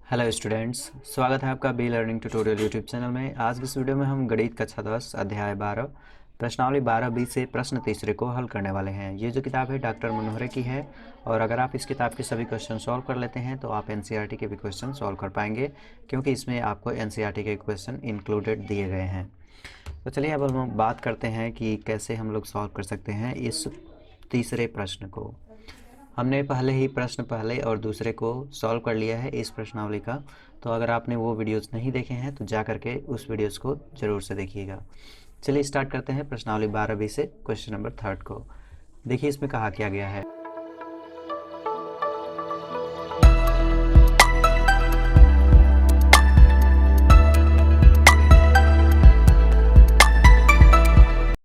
Hello students, स्वागत है आपका be learning tutorial YouTube channel में। आज इस वीडियो में हम गणित कक्षा 10 अध्याय 12 प्रश्नावली 12 बी से प्रश्न तीसरे को हल करने वाले हैं। ये जो किताब है डॉक्टर मनोहरे की है और अगर आप इस किताब के सभी क्वेश्चन सॉल्व कर लेते हैं तो आप एनसीईआरटी के भी क्वेश्चन सॉल्व कर पाएंगे, क्योंकि इसमें आपको एनसीईआरटी के क्वेश्चन इंक्लूडेड दिए गए हैं। तो चलिए अब हम बात करते हैं कि कैसे हम लोग सॉल्व कर सकते हैं इस तीसरे प्रश्न को। हमने पहले ही प्रश्न पहले और दूसरे को सॉल्व कर लिया है इस प्रश्नावली का, तो अगर आपने वो वीडियोस नहीं देखे हैं तो जा करके उस वीडियोस को ज़रूर से देखिएगा। चलिए स्टार्ट करते हैं प्रश्नावली 12 से क्वेश्चन नंबर 3 को। देखिए इसमें कहा क्या गया है।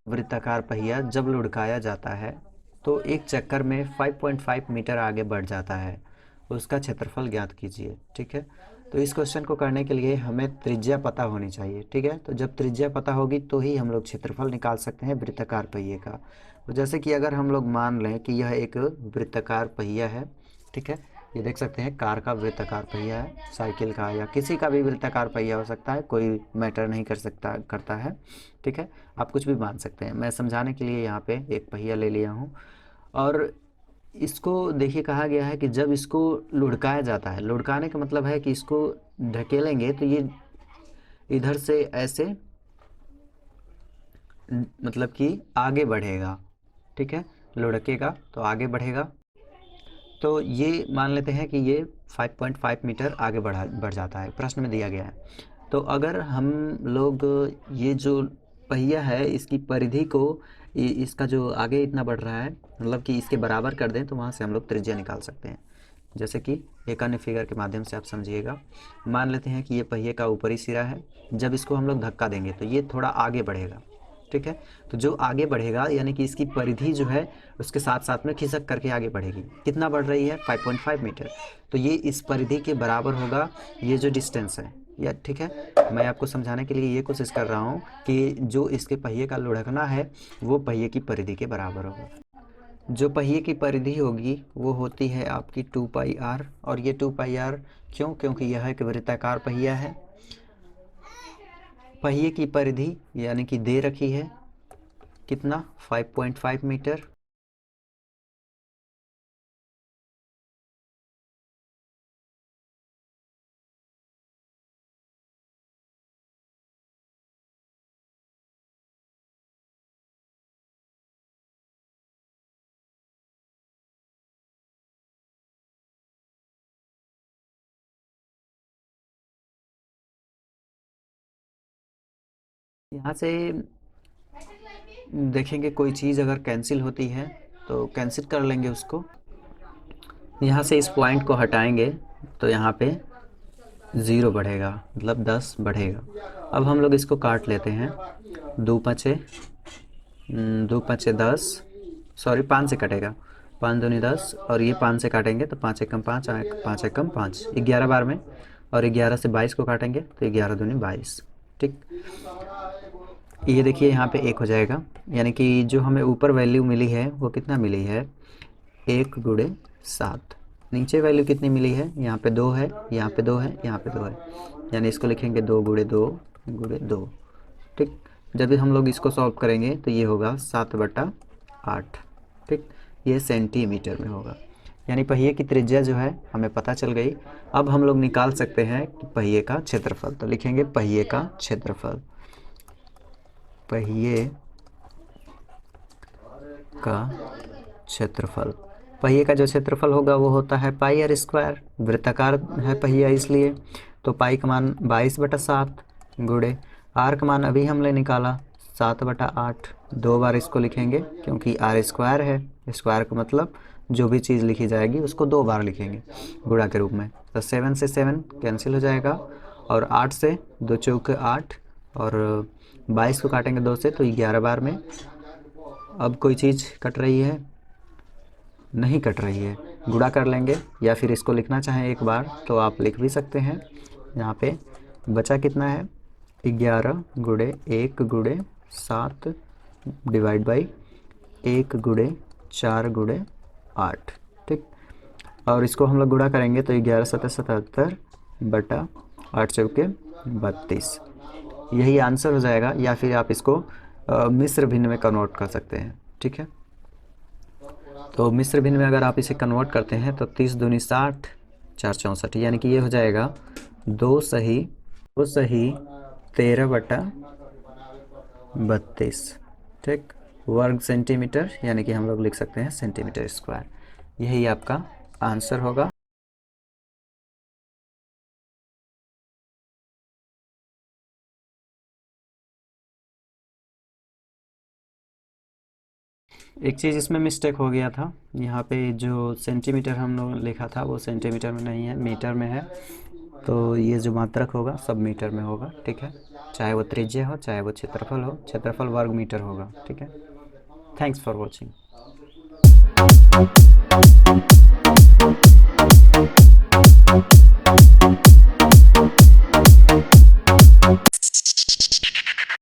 वृत्ताकार पहिया जब लुढ़काया जाता है तो एक चक्कर में 5.5 मीटर आगे बढ़ जाता है, उसका क्षेत्रफल ज्ञात कीजिए। ठीक है, तो इस क्वेश्चन को करने के लिए हमें त्रिज्या पता होनी चाहिए। ठीक है, तो जब त्रिज्या पता होगी तो ही हम लोग क्षेत्रफल निकाल सकते हैं वृत्ताकार पहिए का। तो जैसे कि अगर हम लोग मान लें कि यह एक वृत्ताकार पहिया है, ठीक है, ये देख सकते हैं कार का वृत्ताकार पहिया है, साइकिल का या किसी का भी वृत्ताकार पहिया हो सकता है, कोई मैटर नहीं करता है। ठीक है, आप कुछ भी मान सकते हैं। मैं समझाने के लिए यहाँ पे एक पहिया ले लिया हूँ और इसको देखिए कहा गया है कि जब इसको लुढ़काया जाता है, लुढ़काने का मतलब है कि इसको ढकेलेंगे तो ये इधर से ऐसे मतलब कि आगे बढ़ेगा। ठीक है, लुढ़केगा तो आगे बढ़ेगा। तो ये मान लेते हैं कि ये 5.5 मीटर आगे बढ़ जाता है, प्रश्न में दिया गया है। तो अगर हम लोग ये जो पहिया है इसकी परिधि को इसका जो आगे इतना बढ़ रहा है मतलब कि इसके बराबर कर दें तो वहाँ से हम लोग त्रिज्या निकाल सकते हैं। जैसे कि एक अन्य फिगर के माध्यम से आप समझिएगा। मान लेते हैं कि ये पहिए का ऊपरी सिरा है, जब इसको हम लोग धक्का देंगे तो ये थोड़ा आगे बढ़ेगा। ठीक है, तो जो आगे बढ़ेगा यानी कि इसकी परिधि जो है उसके साथ साथ में खिसक करके आगे बढ़ेगी। कितना बढ़ रही है? 5.5 मीटर। तो ये इस परिधि के बराबर होगा ये जो डिस्टेंस है। या ठीक है, मैं आपको समझाने के लिए ये कोशिश कर रहा हूँ कि जो इसके पहिए का लुढ़कना है वो पहिए की परिधि के बराबर होगा। जो पहिए की परिधि होगी वो होती है आपकी 2πr, और ये 2πr क्यों? क्योंकि यह एक वृत्ताकार पहिया है। पहिए की परिधि यानी कि दे रखी है कितना? 5.5 मीटर। यहाँ से देखेंगे कोई चीज़ अगर कैंसिल होती है तो कैंसिल कर लेंगे उसको। यहाँ से इस पॉइंट को हटाएंगे तो यहाँ पे 0 बढ़ेगा, मतलब 10 बढ़ेगा। अब हम लोग इसको काट लेते हैं। 2 5 सॉरी 5 से कटेगा। 5 दूनी 10 और ये 5 से काटेंगे तो 5 एकम 5, 5 एकम 5, 11 बार में। और 11 से 22 को काटेंगे तो 11 दूनी 22। ठीक, ये देखिए यहाँ पे 1 हो जाएगा, यानी कि जो हमें ऊपर वैल्यू मिली है वो कितना मिली है? 1 × 7। नीचे वैल्यू कितनी मिली है? यहाँ पे 2 है, यहाँ पे 2 है, यहाँ पे 2 है, यानी इसको लिखेंगे 2 × 2 × 2। ठीक, जब भी हम लोग इसको सॉल्व करेंगे तो ये होगा 7/8। ठीक, ये सेंटीमीटर में होगा, यानी पहिए की त्रिज्या जो है हमें पता चल गई। अब हम लोग निकाल सकते हैं कि पहिए का क्षेत्रफल। तो लिखेंगे पहिए का क्षेत्रफल। पहिए का क्षेत्रफल, पहिए का जो क्षेत्रफल होगा वो होता है πr²। वृत्ताकार है पहिया इसलिए, तो पाई का मान 22/7 गुणे आर का मान अभी हमने निकाला 7/8। 2 बार इसको लिखेंगे क्योंकि r² है, स्क्वायर का मतलब जो भी चीज़ लिखी जाएगी उसको 2 बार लिखेंगे गुणा के रूप में। तो 7 से 7 कैंसिल हो जाएगा और 8 से 2 चौके 8 और 22 को काटेंगे 2 से तो 11 बार में। अब कोई चीज़ कट रही है? नहीं कट रही है, गुणा कर लेंगे या फिर इसको लिखना चाहें एक बार तो आप लिख भी सकते हैं। यहाँ पे बचा कितना है? 11 × 1 × 7 डिवाइड बाई 1 × 4 × 8। ठीक, और इसको हम लोग गुणा करेंगे तो 11×7 = 77, बटा 8 चौके 32, यही आंसर हो जाएगा। या फिर आप इसको मिस्र भिन्न में कन्वर्ट कर सकते हैं, ठीक है। तो मिस्र भिन्न में अगर आप इसे कन्वर्ट करते हैं तो 30 दूनी 60, 4 64, यानी कि ये हो जाएगा 2 सही 13 बटा 32, ठीक, वर्ग सेंटीमीटर, यानी कि हम लोग लिख सकते हैं सेंटीमीटर स्क्वायर। यही आपका आंसर होगा। एक चीज़ इसमें मिस्टेक हो गया था, यहाँ पे जो सेंटीमीटर हम लोग लिखा था वो सेंटीमीटर में नहीं है, मीटर में है। तो ये जो मात्रक होगा सब मीटर में होगा, ठीक है। चाहे वो त्रिज्या हो, चाहे वो क्षेत्रफल हो, क्षेत्रफल वर्ग मीटर होगा, ठीक है। Thanks for watching.